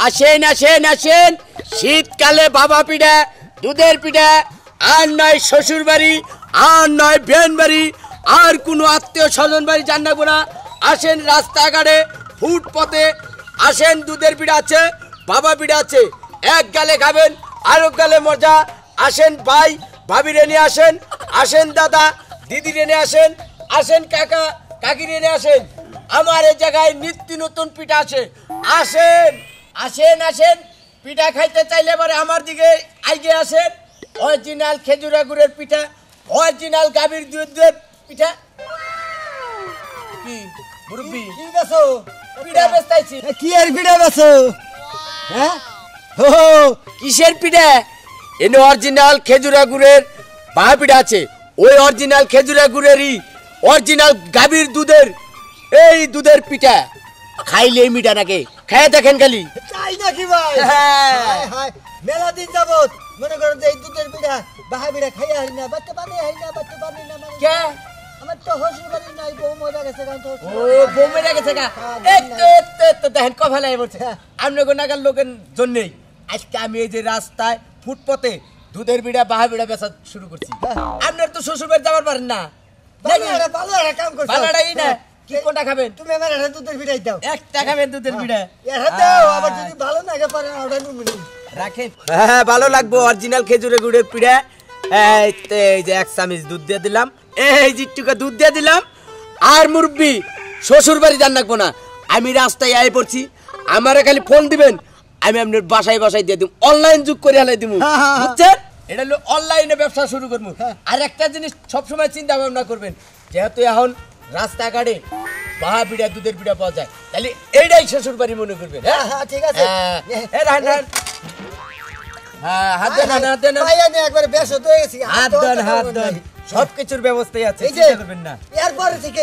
আসেন আসেন আসেন, শীতকালে বাবা পিঠা, দুধের পিঠা, আর নয় শ্বশুর বাড়ি, আর নয় বেন বাড়ি, আর কোনো আত্মীয় স্বজন বাড়ি যান না গোনা। আসেন রাস্তাঘাটে, ফুটপথে আসেন, দুধের পিঠা আছে, বাবা পিঠা আছে, এক গালে খাবেন আরেক গালে মজা। আসেন ভাই ভাবিরে নিয়ে আসেন, আসেন দাদা দিদিরে নিয়ে আসেন, আসেন কাকা কাকিরে নিয়ে আসেন। আমার এই জায়গায় নিত্য নতুন পিঠা আছে। আসেন আসেন আসেন, পিঠা খাইতে চাইলে এবারে আমার দিকে আইগে আসেন। অরিজিনাল খেজুরা গুড়ের পিঠা, অরিজিনাল গাভীর দুধের পিঠা। কি মুরব্বি কি বেছো? পিঠা বেচতাইছি। কি আর পিঠা বেছো? হ্যাঁ ও কিসের পিঠা? এনে অরিজিনাল খেজুরা গুড়ের বাহা পিঠা আছে, ওই অরিজিনাল খেজুরা গুড়েরই অরিজিনাল গাভীর দুধের এই দুধের পিঠা। খাইলে মিঠা নাকি, খাইয়ে দেখেন খালি। তাই নাকি ভাই? হায় হায়, মেলা দিন যাবত মনে করেন যে এই দুধের পিঠা বাহা পিঠা খাইয়া হারি না, বাচ্চা পানি হারি না, বাচ্চা পানি না মানে কে? আমার তো শ্বশুর বাড়ি নাই, বউ মরে গেছে। ও বউ মরে গেছে গা? তো দেখেন কফালাই বলছে আপনি গোনাগার লোকের জন্যই আজকে আমি এই যে রাস্তায় ফুটপথে দুধের বিড়া বাহা বিড়া বেচা শুরু করছি। আপনার তো শ্বশুর বাড়ি যাবার পারেন না, ভালো একটা কাম করছো। ভালোটাই না। কি কোনটা খাবেন? তুমি আমার একটা দুধের পিঠাই দাও। একটা খাবেন দুধের বিড়া? এটা দাও, আবার যদি ভালো না লাগে পারে ওটা নিমুনি রাখেন। হ্যাঁ ভালো লাগবো, অরিজিনাল খেজুরের গুড়ের পিঠা। এই যে এক চামচ দুধ দিয়ে দিলাম, এই জিটুকা দুধ দিয়ে দিলাম। আর মুরব্বি শ্বশুর বাড়ি যান রাখবো না, আমি রাস্তায় আয় পড়ছি, আমারে খালি ফোন দিবেন, আমি আপনার বাসায় বাসায় দিয়ে দিব, অনলাইন যুগ করে হালাই দিব, বুঝছেন? এটা হলো অনলাইনে ব্যবসা শুরু করবো। আর একটা জিনিস সবসময় চিন্তা ভাবনা করবেন, যেহেতু এখন রাস্তাঘাটে বাহা পিঠা দুধের পিঠা পাওয়া যায়, তাহলে এইটাই শ্বশুর বাড়ি মনে করবেন। হ্যাঁ ঠিক আছে। হাত দেন হাত দেন একবারে বেশ হয়ে গেছি। হাত দেন হাত দেন, সবকিছুর ব্যবস্থাই আছে, এই যে চিন্তা করবেন না। এরপরে থেকে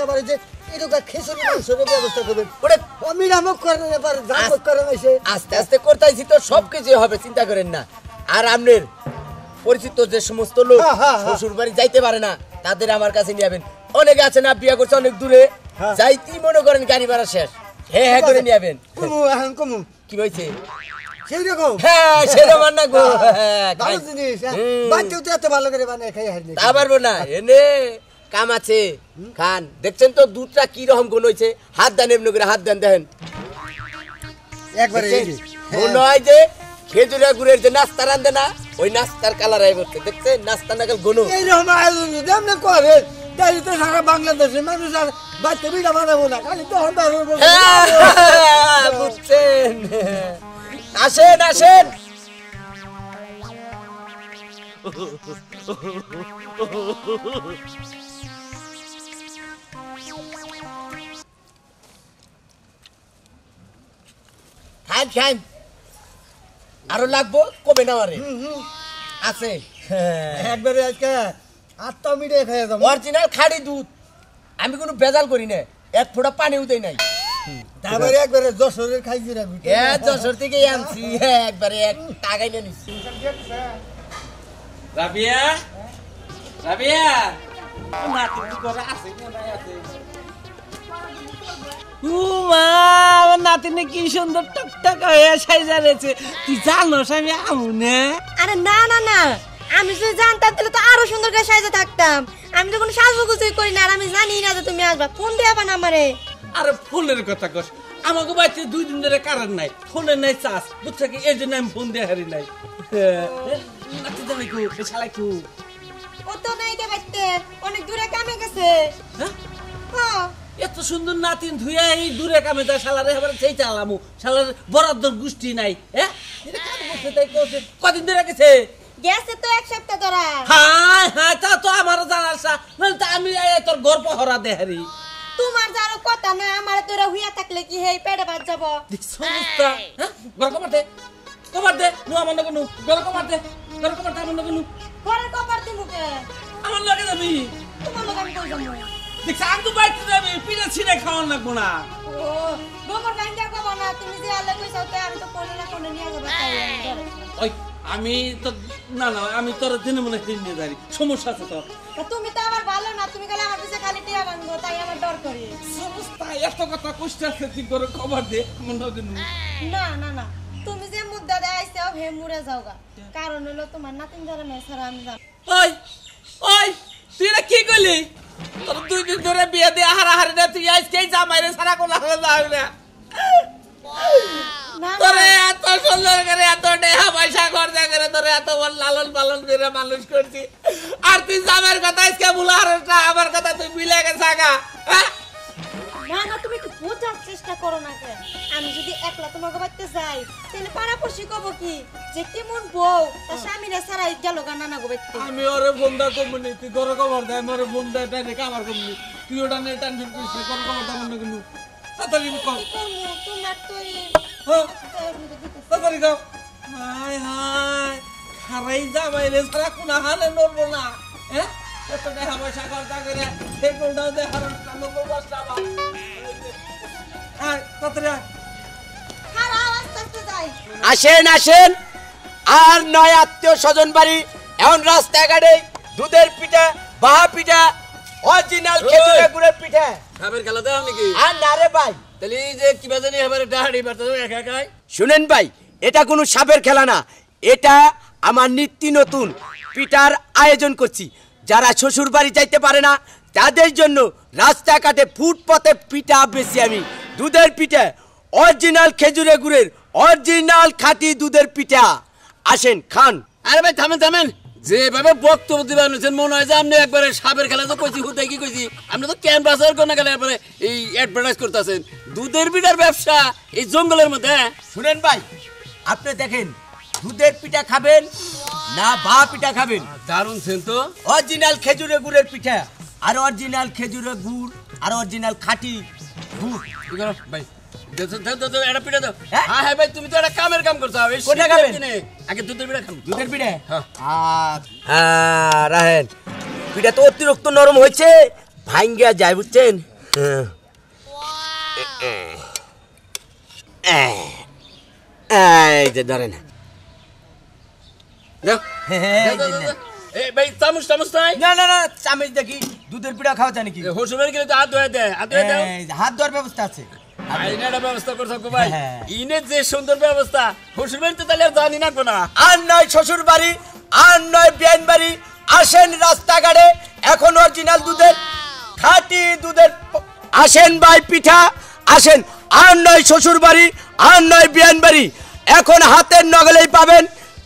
আবার যে এরকম খিচুড়ি মাংসের ব্যবস্থা করবেন, ওটা অমিরামক করেন, এবার জামক করেন, এসে আস্তে আস্তে করতেছি তো সবকিছু হবে, চিন্তা করেন না। আর আপনার পরিচিত যে সমস্ত লোক শ্বশুর বাড়ি যাইতে পারে না, তাদের আমার কাছে নিয়ে যাবেন। অনেকে আছে না বিয়ে করছে অনেক দূরে, যাইতেই মনে করেন গাড়ি ভাড়া শেষ, হ্যাঁ হ্যাঁ করে নিয়ে যাবেন। কমু কি হয়েছে? সেই রকম হ্যাঁ সেরকম না গো, ভালো জিনিস। বাচ্চাও তো এত ভালো করে বানায় খাই হারি তা পারবো না, এনে কাম আছে খান। দেখছেন তো দুধটা কি রকম গুণ হয়েছে, হাত দেন এমনি করে, হাত দেন দেখেন একবারে। মনে হয় যে খেজুরা গুড়ের যে নাস্তা রান্ধে না, ওই নাস্তার কালার আই করতে, দেখছেন নাস্তা নাকাল গুণ এইরকম আয়োজন যদি আপনি করেন, তাই তো সারা বাংলাদেশের মানুষ আর বাচ্চা বিটা বানাবো না, খালি তো বুঝছেন। আসেন আসেন, খান খান, আরো লাগবো কবে না মারে আছে একবারে আজকে 8টা মিটে খেয়ে যাবো। অরিজিনাল খাঁটি দুধ, আমি কোনো ভেজাল করি না, এক ফোঁটা পানিও দেই নাই। তারপরে একবারে যশোরের খাইছি রে, যশোর থেকে আনছি, একবারে এক টাকাই নিয়ে নিচ্ছি। রাবিয়া রাবিয়া নাতি করে আছে নাতিনে কি সুন্দর টকটক হয়ে সাইজা রয়েছে, তুই জানোস আমি আমুনে? আরে না না না, আমি যদি জানতাম তাহলে তো আরো সুন্দর করে সাজে থাকতাম। আমি তো কোনো সাজুগুজুই করি না, আর আমি জানি না যে তুমি আসবা। ফোন দিয়ে না আমারে। আরে ফোনের কথা কস, আমাকে বাড়িতে 2 দিন ধরে কারেন্ট নাই, ফোনে নাই চার্জ, বুঝছো কি? এই জন্য আমি ফোন দিয়ে হারি নাই। নাতি জামাই কু শালাই কু? ও তো নাই কে বাইতে, অনেক দূরে কামে গেছে। হ্যাঁ এত সুন্দর নাতিন ধুইয়া এই দূরে কামে যায়, শালারে এবারে সেই চালামু, শালার বরাদ্দর গোষ্ঠী নাই। হ্যাঁ কদিন ধরে গেছে? গেছে তো 1 সপ্তাহ ধরে। হ্যাঁ হ্যাঁ, তা তো আমারও জানার সা, মানে তা আমি তোর গর্ব হরা দেহারি। তোমার যারো কথা না, আমার তোরা হুইয়া থাকলে কি হেই পেটে বাজ যাব। সমস্যা হ্যাঁ গর্ব করতে কবার দে নু আমার নগনু, গর্ব করতে আমার নগনু, ঘরের কপার দিমুকে আমার লগে যাবি। তোমার লোক আমি কই যাবো? দেখছ আমি তো বাইতে যাবি, পিঠা ছিঁড়ে খাওয়ান লাগবো না। ও গোবর গাঙ্গা কব না, তুমি যে আলে কইছতে আমি তো কোনে না কোনে নিয়ে যাব তাই। ওই আমি তো না না আমি তোর দিনে মনে দিন নিয়ে যাই সমস্যা আছে তো তা তুমি তো আমার ভালো না, তুমি খালি আমার পিছে খালি টিয়া বানবো, তাই আমার ডর করে। সমস্যা এত কথা কষ্ট আছে তুই করে খবর দে মনে হয় না না না, তুমি যে মুদ্দা দেয় আইসাও হে মুড়ে যাওগা, কারণ হলো তোমার নাতিন যারা মেয়ে ছাড়া আমি জানি। ওই ওই তুই না কি করলি তোর 2 দিন ধরে বিয়ে দিয়ে হারাহারি না তুই আজকে জামাইরে ছাড়া কোন হালে যাবে না না তোরে এত সুন্দর করে এত টাকা পয়সা খরচা করে তোরে এত বড় লালন পালন করে মানুষ করছি আর তুই জামাইয়ের কথা আজকে ভুলা হারটা আমার কথা তুই মিলে গেছে আগা না না, তুমি একটু বোঝার চেষ্টা করো না কেন। আমি যদি একলা তোমাকে বাড়তে যাই তাহলে পাড়াপড়শি কব কি যে কেমন বউ তার স্বামীরা ছাড়াই গেল গা নানা গো বাড়তে। আমি ওরে বন্ধা কমনি তুই ঘরে খবর দে আমি ওরে বন্ধা টাইনে কামার কমনি তুই ওটা নিয়ে টেনশন করিস না ঘরে খবর দে মনে কিন্তু তাড়াতাড়ি কর কি করবো, তোমার তো হ্যাঁ তাড়াতাড়ি কর হায় হায় খারাই জামাইরে ছাড়া কোন হালে নড়বো না হ্যাঁ এত টাকা পয়সা খরচা করে সেই কোনটাও দেখার লোক বসটা বা তাড়াতাড়ি খারাপ আস্তে আস্তে যাই। আসেন আসেন, আর নয় আত্মীয় স্বজন বাড়ি এখন রাস্তাঘাটে দুধের পিঠা বাহা পিঠা অরিজিনাল খেজুরের গুড়ের পিঠা। খাবার খেলা দেওয়া নাকি আর না রে ভাই, তাহলে এই যে কিবা জানি এবার ডাহাড়ি বার্তা একা একাই শুনেন ভাই, এটা কোনো সাপের খেলা না, এটা আমার নিত্য নতুন পিঠার আয়োজন করছি। যারা শ্বশুর বাড়ি যাইতে পারে না তাদের জন্য রাস্তাঘাটে ফুটপথে পিঠা বেশি আমি দুধের পিঠা অরিজিনাল খেজুরের গুড়ের অরিজিনাল খাঁটি দুধের পিঠা। আসেন খান। আরে ভাই থামেন থামেন যেভাবে বক্তব্য দিবেন মনে হয় যে আপনি একবারে সাপের খেলা তো কইছি হুদাই কি কইছি আপনি তো ক্যানভাসার কোন গেলে এরপরে এই অ্যাডভার্টাইজ করতেছেন দুধের পিঠার ব্যবসা এই জঙ্গলের মধ্যে শুনেন ভাই, আপনি দেখেন দুধের পিঠা খাবেন না বাহা পিঠা খাবেন। দারুণ সেন তো অরিজিনাল খেজুরের গুড়ের পিঠা আর অরিজিনাল খেজুরের গুড় আর অরিজিনাল খাঁটি দুধ। কি করো ভাই এটা পিঠা দাও হ্যাঁ? হ্যাঁ হ্যাঁ ভাই তুমি তো একটা কামের কাম করছো এই কোনটা শীতের খাবেন? দিনে আগে দুধের পিঠা খাম দুধের পিঠা হ্যাঁ। রাহেন পিঠা তো অতিরিক্ত নরম হয়েছে, ভাঙ্গা যায় বুঝছেন। এই যে ধরেন দাও দাও, দাও, দাও। এই ভাই চামচ চামচ নাই না না না, চামচ দেখি দুধের পিঠা খাওয়া যায় নাকি? হোসুমের গেলে তো হাত ধোয়া দেয় হাত ধোয়া দাও এই যে হাত ধোয়ার ব্যবস্থা আছে। আইনাটা ব্যবস্থা করছো গো ভাই হ্যাঁ। ইনের যে সুন্দর ব্যবস্থা হোসুমের তো তাহলে আর জানি না কোনা আর নয় শ্বশুর বাড়ি আর নয় বিয়ান বাড়ি, আসেন রাস্তাঘাটে এখন অরিজিনাল দুধের খাঁটি দুধের আসেন ভাই পিঠা আসেন। আর নয় শ্বশুর বাড়ি আর নয় বিয়ান বাড়ি, এখন হাতের নগলেই পাবেন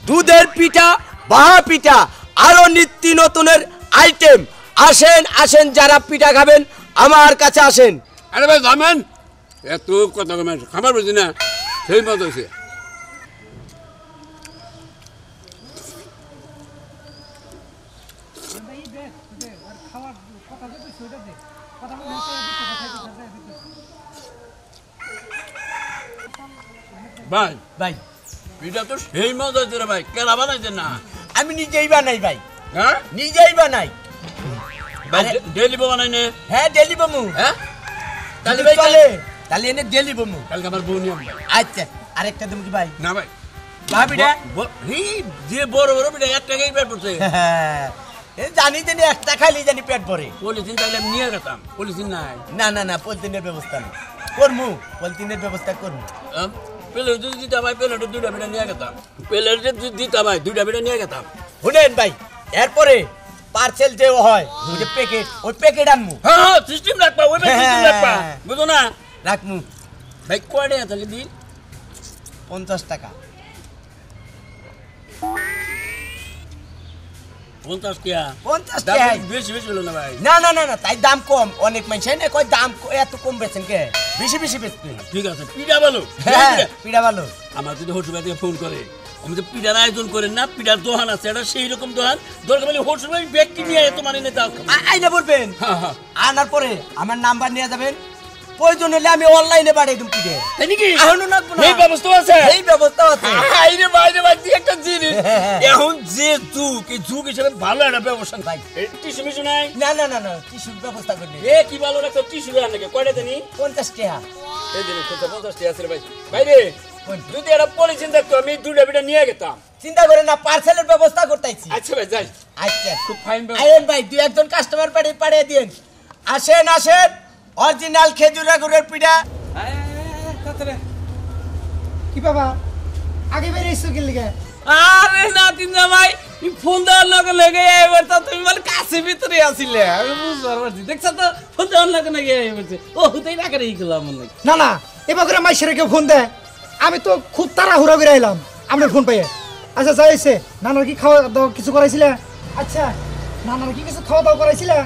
দুধের পিঠা বাহা পিঠা আরো নিত্য নতুনের আইটেম। আসেন আসেন, যারা পিঠা খাবেন আমার কাছে আসেন। আরে ভাই জামেন এত কথা কমেন খাবার বুঝি না সেই মত হয়েছে ভাই ভাই পিঠা তো সেই মজা হয়েছে রে ভাই কেলা বানাইছেন না আমি নিজেই বানাই ভাই, হ্যাঁ নিজেই বানাই। ভাই ডেলি বানাই নে হ্যাঁ ডেলি বমু, হ্যাঁ তাহলে ভাই চলে তাহলে এনে ডেলি বমু। কালকে আমার বউ নিয়ে আসবে। আচ্ছা আরেকটা দেবো কি ভাই? না ভাই ভাবিটা যে বড় বড় পিঠা এক টাকাই পেট পড়ছে জানি জানি একটা খালি জানি পেট ভরে। পলিথিন চাইলে আমি নিয়ে গেতাম পলিথিন নাই না না না, পলিথিনের ব্যবস্থা নেই, করমু পলিথিনের ব্যবস্থা করমু। প্লেট যদি দিতাম ভাই প্লেটে 2টা পিঠা নিয়ে গেতাম প্লেট যদি দিতাম ভাই 2টা পিঠা নিয়ে গেতাম শুনেন ভাই, এরপরে পার্সেল যে হয় ওই যে প্যাকেট, ওই প্যাকেট আনমু। হ্যাঁ হ্যাঁ সিস্টেম রাখবা ওই সিস্টেম রাখবা বুঝো না রাখমু ভাই কয় টাকা তাহলে দিন 50 টাকা। 50 টাকা 50 দাম টাকা বেশি বেশি হলো না ভাই না না না না, তাই দাম কম, অনেক মানুষ না কয় দাম এত কম বেচেন কে, বেশি বেশি বেচবেন। ঠিক আছে পিঠা ভালো হ্যাঁ পিঠা ভালো। আমার যদি হসুর থেকে ফোন করে আমি তো পিঠার আয়োজন করেন না পিঠার দোকান আছে এটা সেই রকম দোকান দরকার হলে হসুর ভাই ব্যক্তি নিয়ে এত মানে নিতে আইনা বলবেন, হ্যাঁ হ্যাঁ আনার পরে আমার নাম্বার নিয়ে যাবেন, প্রয়োজন হলে আমি অনলাইনে পাঠাই দেব পিঠে। তাই নাকি এখনো লাগবে না, এই ব্যবস্থা আছে এই ব্যবস্থা আছে। আইরে বাইরে বাইরে একটা জিনিস এখন যে যুগ এই যুগ হিসেবে ভালো একটা ব্যবস্থা ভাই টিস্যু মিশু নাই না না না না, টিস্যুর ব্যবস্থা করে দিই। এ কি ভালো রাখতো টিস্যু আন নাকি কয়টা জানি 50 টাকা। এই দিন 50 টাকা আছে রে ভাই বাইরে যদি একটা পলিথিন দেখতো আমি দুটা পিঠা নিয়ে গেতাম। চিন্তা করে না, পার্সেলের ব্যবস্থা করতেছি। আচ্ছা ভাই যাই। আচ্ছা খুব ফাইন আইন ভাই, দুই একজন কাস্টমার পাঠিয়ে দিন। আসেন আসেন, অরিজিনাল খেজুরা গুড়ের পিঠা। কি বাবা আগে বেরিয়েছো কি লিগে? আরে নাতিন ভাই ফোন দেওয়ার লগে লগে এবার তো তুমি মানে কাছে ভিতরে আসিলে আমি বুঝতে পারছি। দেখছ তো ফোন দেওয়ার লগে লগে বলছে ও হুতেই না করে গেলাম মনে। না না, এবার করে মাইশের কেউ ফোন দেয়, আমি তো খুব তাড়াহুড়া করে এলাম আপনার ফোন পাইয়ে। আচ্ছা যাইছে, নানার কি খাওয়া দাওয়া কিছু করাইছিলে? আচ্ছা নানার কি কিছু খাওয়া দাওয়া করাইছিলে?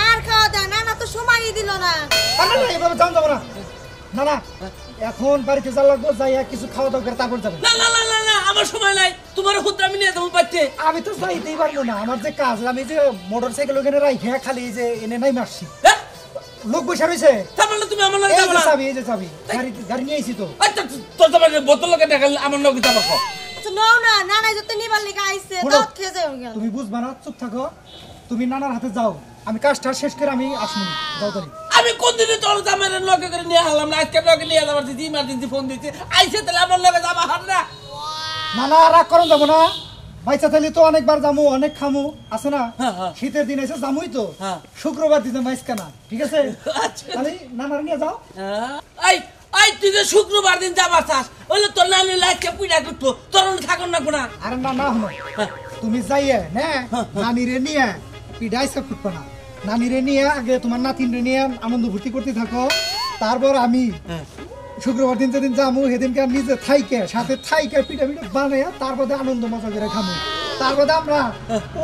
আর খাওয়া দাওয়া না, না তো সময়ই দিল না। না না এভাবে যাও যাবো না। না না এখন বাড়িতে যা লাগবো, যাইয়া কিছু খাওয়া দাওয়া করে তারপর যাবে। না না না না না আমার সময় নাই, তোমার হুত আমি নিয়ে যাবো পাইতে। আমি তো যাইতেই পারবো না, আমার যে কাজ, আমি যে মোটর সাইকেল ওখানে রাইখে খালি যে এনে নাই মারছি। হ্যাঁ লোক বসে রয়েছে, তাহলে তুমি আমার লগে এই যাবে যে না? চাবি, এই যে চাবি, গাড়ি নিয়ে আইছি তো। আচ্ছা তোর তোমার বোতল লগে দেখালে আমার লগে যাবো। আচ্ছা নাও না, না নাই যত নিবার লিগা আইছে শোনো, দাঁত খেয়ে যাও গেল। তুমি বুঝবা না, চুপ থাকো। তুমি নানার হাতে যাও, আমি কাজটা শেষ করে আমি আসবো। যাও তারি। আমি কোন দিনে তোর জামাই লগে করে নিয়ে আসলাম না, আজকে লগে নিয়ে যাবার দিদি ইমার্জেন্সি ফোন দিচ্ছে আইসে তাহলে আমার লগে যাবা হার না। না না রাগ করুন যাবো না, বাইচা থাকলে তো অনেকবার যামু, অনেক খামু আছে না। হ্যাঁ। শীতের দিন এসে যামুই তো, হ্যাঁ। শুক্রবার দিতে মাইসকানা, ঠিক আছে? আচ্ছা। তাহলে নানার নিয়ে যাও। আই আই তুই যে শুক্রবার দিন যাবার চাস ওইলে তোর নানি লাইকে পিঠা করতো তোর থাকুন না কোনা। আরে না না হলো, তুমি যাইয়ে না নানিরে নিয়ে পিঠাই সব ফুটবো না, নানিরে নিয়ে আগে তোমার নাতিনরে নিয়ে আনন্দ ফুর্তি করতে থাকো। তারপর আমি শুক্রবার দিন যেদিন যাবো সেদিনকে নিজে থাইকে সাথে থাইকে পিঠা পিঠা বানাইয়া তারপরে আনন্দ মজা করে খাবো। তারপরে আমরা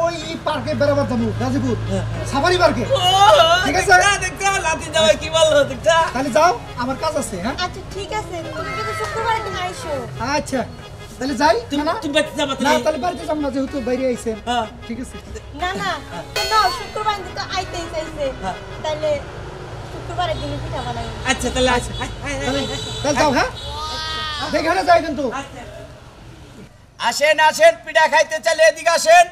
ওই পার্কে বেড়াবার যাবো, গাজীপুর সাফারি পার্কে, ঠিক আছে? দেখতে লাতি যাওয়া কি বললো দেখটা। তাহলে যাও, আমার কাজ আছে। হ্যাঁ আচ্ছা ঠিক আছে, তুমি কিন্তু শুক্রবারের দিন আইসো। আচ্ছা তাহলে যাই। তুমি না তুমি বাড়িতে যাবা না তাহলে? তাহলে বাড়িতে যাবো না, যেহেতু বাইরে আইছে। হ্যাঁ। ঠিক আছে না না না, শুক্রবার দিন তো আইতেই চাইছে, তাইলে শুক্রবারের দিন পিঠা বানাই। আচ্ছা তাহলে আচ্ছা তাহলে যাও। হ্যাঁ দেখে যাই কিন্তু। আসেন আসেন, পিঠা খাইতে চাইলে এদিকে আসেন।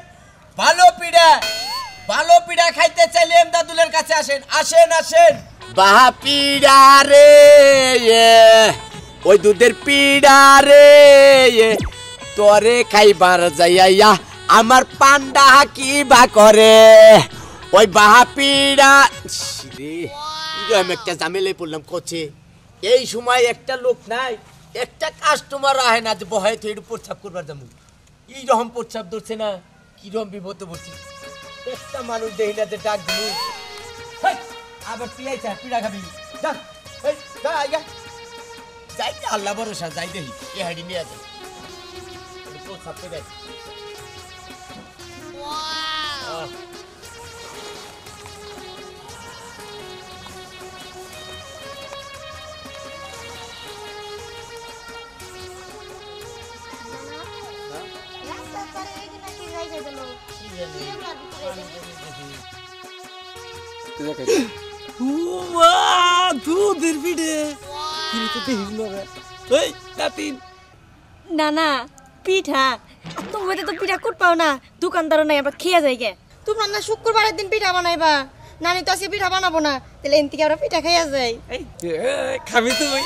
ভালো পিঠা খাইতে চাইলে এমদাদুলের কাছে আসেন। আসেন আসেন। বাহা পিড়া রে ওই দুধের পিড়া রে তোরে খাইবার যাইয়া আমার পান্ডা কি বা করে ওই বাহা পিড়া রে। আমি একটা ঝামেলায় পড়লাম কোচে, এই সময় একটা লোক নাই, একটা কাস্টমার আহে না যে বহাই তো একটু প্রস্রাব করবার যাবো। এই রকম প্রস্রাব ধরছে না, কিরকম বিপদে পড়ছি। একটা মানুষ দেখি না যে ডাক দিল, আবার তুই আইছা পিড়া খাবি, যা এই যা আইগা যাই না, আল্লাহ ভরসা যাই দেখি এ হাড়ি নিয়ে আসে প্রস্রাব করে আসি। দুধের পিঠে এই নাতিন না না পিঠা, তুমি তো পিঠা কুট পাও না, দোকানদারও নাই, আমরা খেয়ে যাই গে। তোমরা না শুক্রবারের দিন পিঠা বানাইবা, নানি তো আজকে পিঠা বানাবো না, তাহলে এন থেকে আমরা পিঠা খাইয়া যাই। খাবি তুই?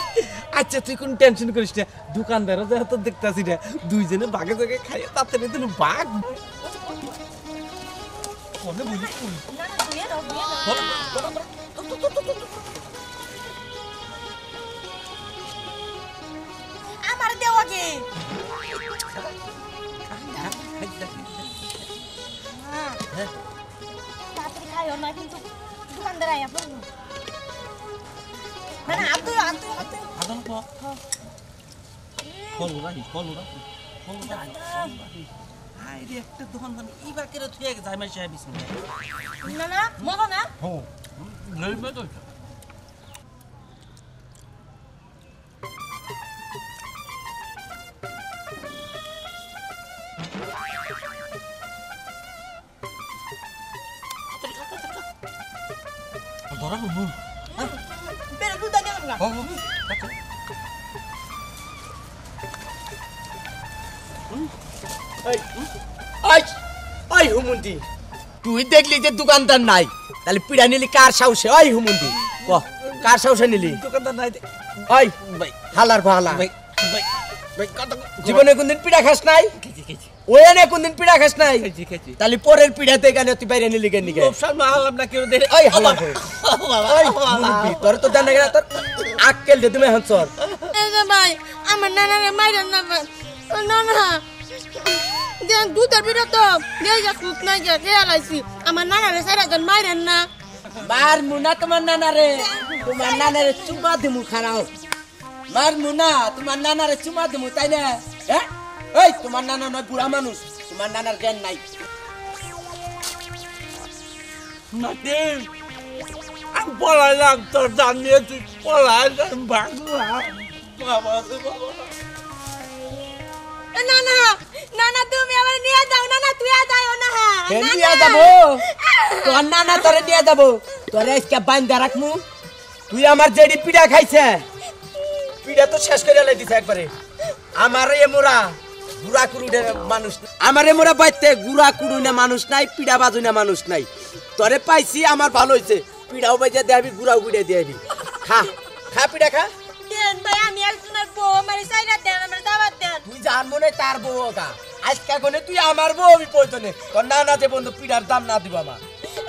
আচ্ছা তুই কোন টেনশন করিস না, দোকানদারও যেহেতু দেখতেছি না, দুইজনে বাগে জাগে খাইয়ে তাতে তুই বাঘ আমার দেও আগে। তাড়াতাড়ি খাইও না, কিন্তু দোকানদার আইয়া পড়লো। না না আতো আতো আতো আদম ফলো রাখি আরে একটা দোকানদার এই বাকের তুই এক জামাই সাহেব বিসমিল্লাহ। না না মজা না। লই মে তো ধরা বলবো বের দুধ দিয়ে না। ওই হুমুন্দি, তুই দেখলি যে দোকানদার নাই, তাহলে পিড়া নিলি কার সাহসে? ওই হুমুন্দি কার সাহসে নিলি? দোকানদার নাই ওই ভাই হালার ভালা ভাই ভাই জীবনে কোনদিন পিঠা খাস নাই খেয়েছি ওই এনে কোনদিন পিঠা খাস নাই খেয়েছি তাহলে পরের পিঠাতে এখানে তুই বাইরে নিলি কেন নিকে সব না হলাম না কেউ দেখে ওই হালা ওই মুরব্বি তোর তো জানা গেল তোর আক্কেল দে তুমি এখন চল এই যে ভাই আমার নানারে মাইরেন না ভাই নানা দেন দুধের পিঠা তো দেই যা খুব নাই যা খেয়াল আইছি আমার নানারে সারা জন মাইরেন না মার মুনা তোমার নানারে চুমা দিমু খারাও মার মুনা তোমার নানারে চুমা দিমু তাই না হ্যাঁ এই তোমার নানা নয় বুড়া মানুষ তোমার নানার জ্ঞান নাই নাতি আমি পলাইলাম তোর দাম নিয়ে তুই পলাইলাম ভাগলাম বাবা নানা নানা তুমি আমার নিয়ে যাও নানা তুই যাও না কেন নিয়ে যাবো তোর নানা তোরে নিয়ে যাবো তোরে আজকে বান্ধা রাখমু তুই আমার যেডি পিঠা খাইছে পিঠা তো শেষ করে লাই দিছে একবারে আমার এ মোরা গুড়া কুড়ুনে মানুষ আমার এ মোরা বাইতে গুড়া কুড়ুনে মানুষ নাই পিঠা বাজুনে মানুষ নাই তোরে পাইছি আমার ভালো হইছে পিঠাও বাইতে দেবি গুড়াও গুড়ে দেবি খা খা পিঠা খা দেন ভাই আমি একজনের বউ আমার সাইরা দেন আমার দাওয়াত দেন তুই জানবো না তার বউ ওটা আজকে কোনে তুই আমার বউ আমি পয়তনে তোর নানা যে বন্ধু পিঠার দাম না দিব আমার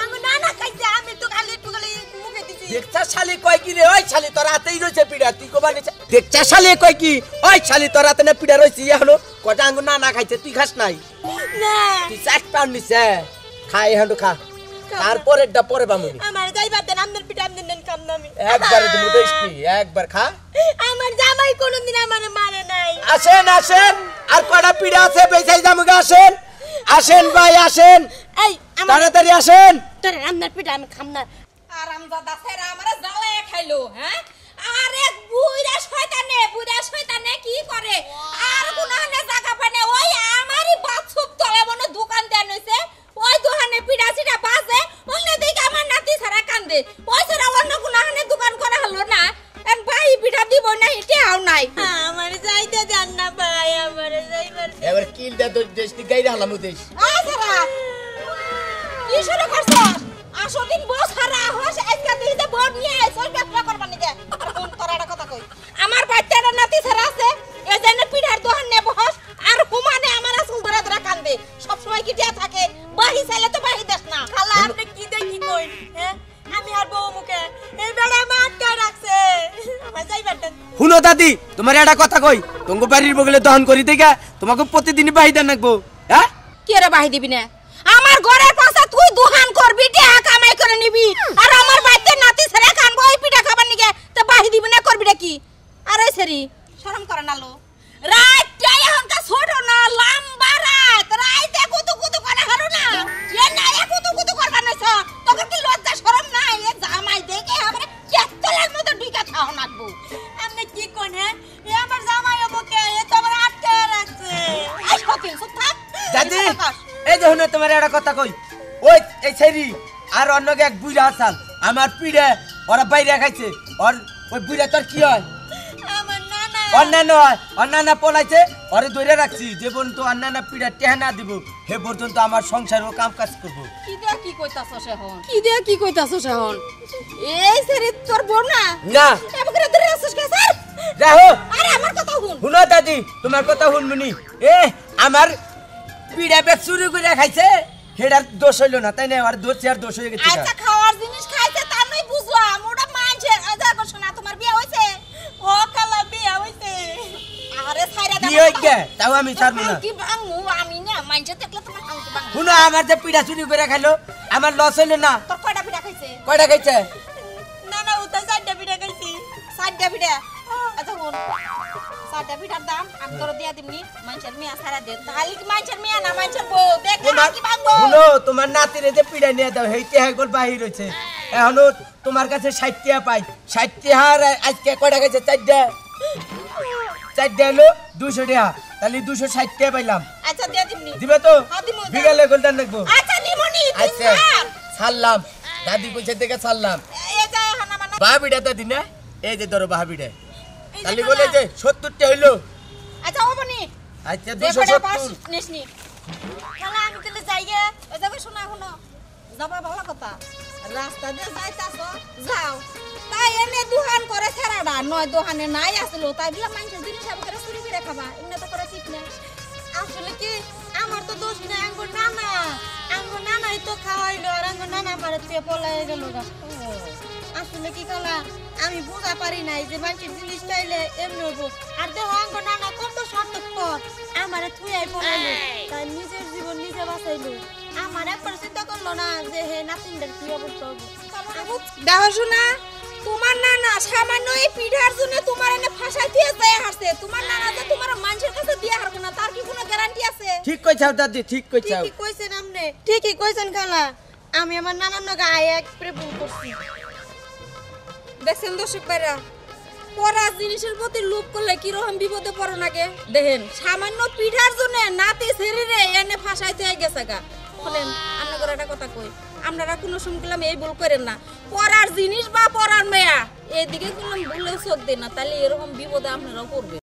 আমার নানা খাইছে আমি তো খালি একটু খালি মুখে দিছি দেখছা শালি কয় কি রে ওই শালি তোর হাতেই রয়েছে পিঠা তুই কবা নিছে দেখছা শালি কয় কি ওই শালি তোর হাতে না পিঠা রয়েছে এখনো কটা আঙ্গুর না খাইছে তুই খাস নাই না তুই চাট পান নিছে খা এখানে খা তারপর একটা পরে বামুনি আমার যাইবার দেন আপনার পিঠা আপনি দেন কাম নামি একবার তুমি দেশটি একবার খা আমার জামাই কোনদিন আমার মারে নাই আসেন আসেন আর কটা পিঠা আছে বেচাই জামুগা আসেন আসেন ভাই আসেন এই আমার তাড়াতাড়ি আসেন তোর আপনার পিঠা আমি খাম না আরামজাদা সেরা আমারে জ্বালায় খাইলো হ্যাঁ আরে বুইড়া শয়তানে কি করে আর গুনাহনে জায়গা পানে ওই আমারই বাথরুম তলে মনে দোকান দেন হইছে ওই দোকানে পিড়া চিড়া বাজে ওনে দেখে আমার নাতি সারা কান্দে ওই সারা অন্য গুনাহনে দোকান করা হলো না এম ভাই পিঠা দিব না এটাও নাই আমার যাইতে দেন না ভাই আমার যাইবার দেন। এবার কিল দে তো দেশটি গাইরা হলাম দেশ আ সারা কি শুরু করছো আসদিন বস হারা হস আজকে দিতে বড় নিয়ে আইছস ব্যবসা করবা নিকে আর কোন তোরাটা কথা কই আমার বাচ্চাটা নাতি সারা আছে এজন্য পিঠার দোকান নে বস আর হুমানে আমার আসল ধরে ধরে কান্দে সব সময় কি দিয়া থাকে বাহি চাইলে তো বাহি দেশ না খালা আপনি কি দেখি কই হ্যাঁ আমি আর বউ মুখে এই বেড়া মা আটকা রাখছে আমার যাইবার দেন শুনো দাদি তোমার একটা কথা কই তোমাকে বাড়ির বগলে দহন করি দেখা তোমাকে প্রতিদিনই বাহিদা নাকবো হ্যাঁ কে রে বাহি দিবি না আমার ঘরের পাশে তুই দোকান করবি টাকা কামাই করে নিবি আর আমার বাড়িতে নাতি ছেলে কানবো ওই পিঠা খাবার নিকে তো বাহি দিবি না করবি কি আরে সেরি শরম করে না লো রাত টাই হনকা ছোট না লম্বা রাত রাইতে কুতু কুতু করে হারু না এ না এ কুতু কুতু করবা না তোকে কি লজ্জা শরম না এ জামাই দেখে আমারে কেতলার মতো ঢিকা খাও নাকবো আপনি কি কোন হ্যাঁ এ আমার জামাই মুখে এ তো আমার আটকা রাখছে আই সকিন চুপ থাক দাদি এই দেখুন তোমার একটা কথা কই ওই এই ছেড়ি আর অন্যকে এক বুড়া আসাল আমার পিড়ে ওরা বাইরে খাইছে ওর ওই বুড়া তোর কি হয় আমার নানা অন্যান্য হয় অন্যান্য পলাইছে ওরে ধরে রাখছি যে পর্যন্ত অন্যান্য পিড়া টেহনা দিব হে পর্যন্ত আমার সংসার ও কাম কাজ করবো কি দিয়া কি কইতাছস এখন কি দিয়া কি কইতাছস এখন এই সেরি তোর বোন না না এবারে ধরে আসছিস কে স্যার যাও আরে আমার কথা শুন শুনো দাদি তোমার কথা শুনমুনি এ আমার পিড়া বেচ চুরি করে খাইছে হেডার দোষ হইল না তাই না আর দোষ হয়ে গেছে আচ্ছা খাওয়ার জিনিস খাইছে তার নই বুঝলাম ওটা মানছে আজা শোনা তোমার বিয়ে হইছে ও খালা বিয়া হইছে আরে ছাইরা দাও কি হই কে তাও আমি ছাড়বো না কি ভাঙু আমি না মানছে দেখলে তোমার আঙ্কি ভাঙু শুনো আমার যে পিড়া চুরি করে খাইলো আমার লস হইল না তোর কয়টা পিঠা খাইছে কয়টা খাইছে নানা উতা চারটা পিঠা খাইছি সাতটা পিঠা আচ্ছা শুন সাতটা পিঠার দাম আমি তোর দিয়া দিমনি মানছের মিয়া সারা দে তাহলে কি মানছের মিয়া না মানছের বউ দেখ তোমার কি ভাঙবো শুনো তোমার নাতিরে যে পিড়া নিয়ে দাও হেইতে হেগল বাহির হইছে এখনো তোমার কাছে 60 টাকা পাই 60 টাকা আর আজকে কয়টা খাইছে চারটা হলো 200 টাকা তাহলে 260 টাকা পাইলাম আচ্ছা দিয়া দিমনি দিবে তো হ্যাঁ, দিমু, দাও। বিকালে গোলদান রাখবো আচ্ছা নিমনি তুই আচ্ছা ছাড়। ছাড়লাম দাদি কইছে দেখে ছাড়লাম এই যে হানা মানা বাহাবিটা দাদি না এই যে ধরো বাহাবিটা তাহলে বলে যে 70 টা হইলো আচ্ছা ও বনি আচ্ছা যে কয়টা পাস 270 নিসনি খালা আমি তাহলে যাই গে এই দেখো শোনা শুনো যাবা ভালো কথা রাস্তা দিয়ে যাইতাছ যাও তাই এনে দোকান করে ছেড়াডা নয় দোকানে নাই আসলো তাই বলে মানুষের জিনিস করে চুরি করে খাবা এমনি তো করা ঠিক না আসলে কি আমার তো দোষ নাই আঙ্গুর নানাই তো খাওয়াইলো আর আঙ্গুর নানা পারে তুই পলাই গেল আসলে কি কলা আমি বুঝা পারি নাই যে মানুষের জিনিস চাইলে এমনি হবো আর দেহ আঙ্গুর নানা কত স্বার্থপর আমারে থুয়াই পলাইলো তাই নিজের জীবন নিজে বাঁচাইলো আমার একবার চিন্তা করলো না যে হে নাতিনদের কি অবস্থা হবো দেখো শোনা তোমার নানা সামান্য এই পিঠার জন্য তোমার এনে ফাঁসাই দিয়ে যায় হারছে তোমার নানা যে তোমার মানুষের কাছে দিয়ে হারবো না তার কি কোনো গ্যারান্টি আছে ঠিক কইছাও দাদি ঠিক কইছাও ঠিকই কইছেন আপনি ঠিকই কইছেন খালা আমি আমার নানার নগে আয় এক ভুল করছি দেখছেন দর্শক ভাইরা পড়া জিনিসের প্রতি লোভ করলে কিরকম বিপদে পড়ো নাকি দেখেন সামান্য পিঠার জন্য নাতি শরীরে এনে ফাঁসাইতে গেছে গা বলেন আপনাদের একটা কথা কই আপনারা কোনো শুনলাম এই ভুল করেন না পড়ার জিনিস বা পড়ার মেয়া এদিকে কোনো ভুলেও চোখ দেন না তাহলে এরকম বিপদে আপনারাও পড়বেন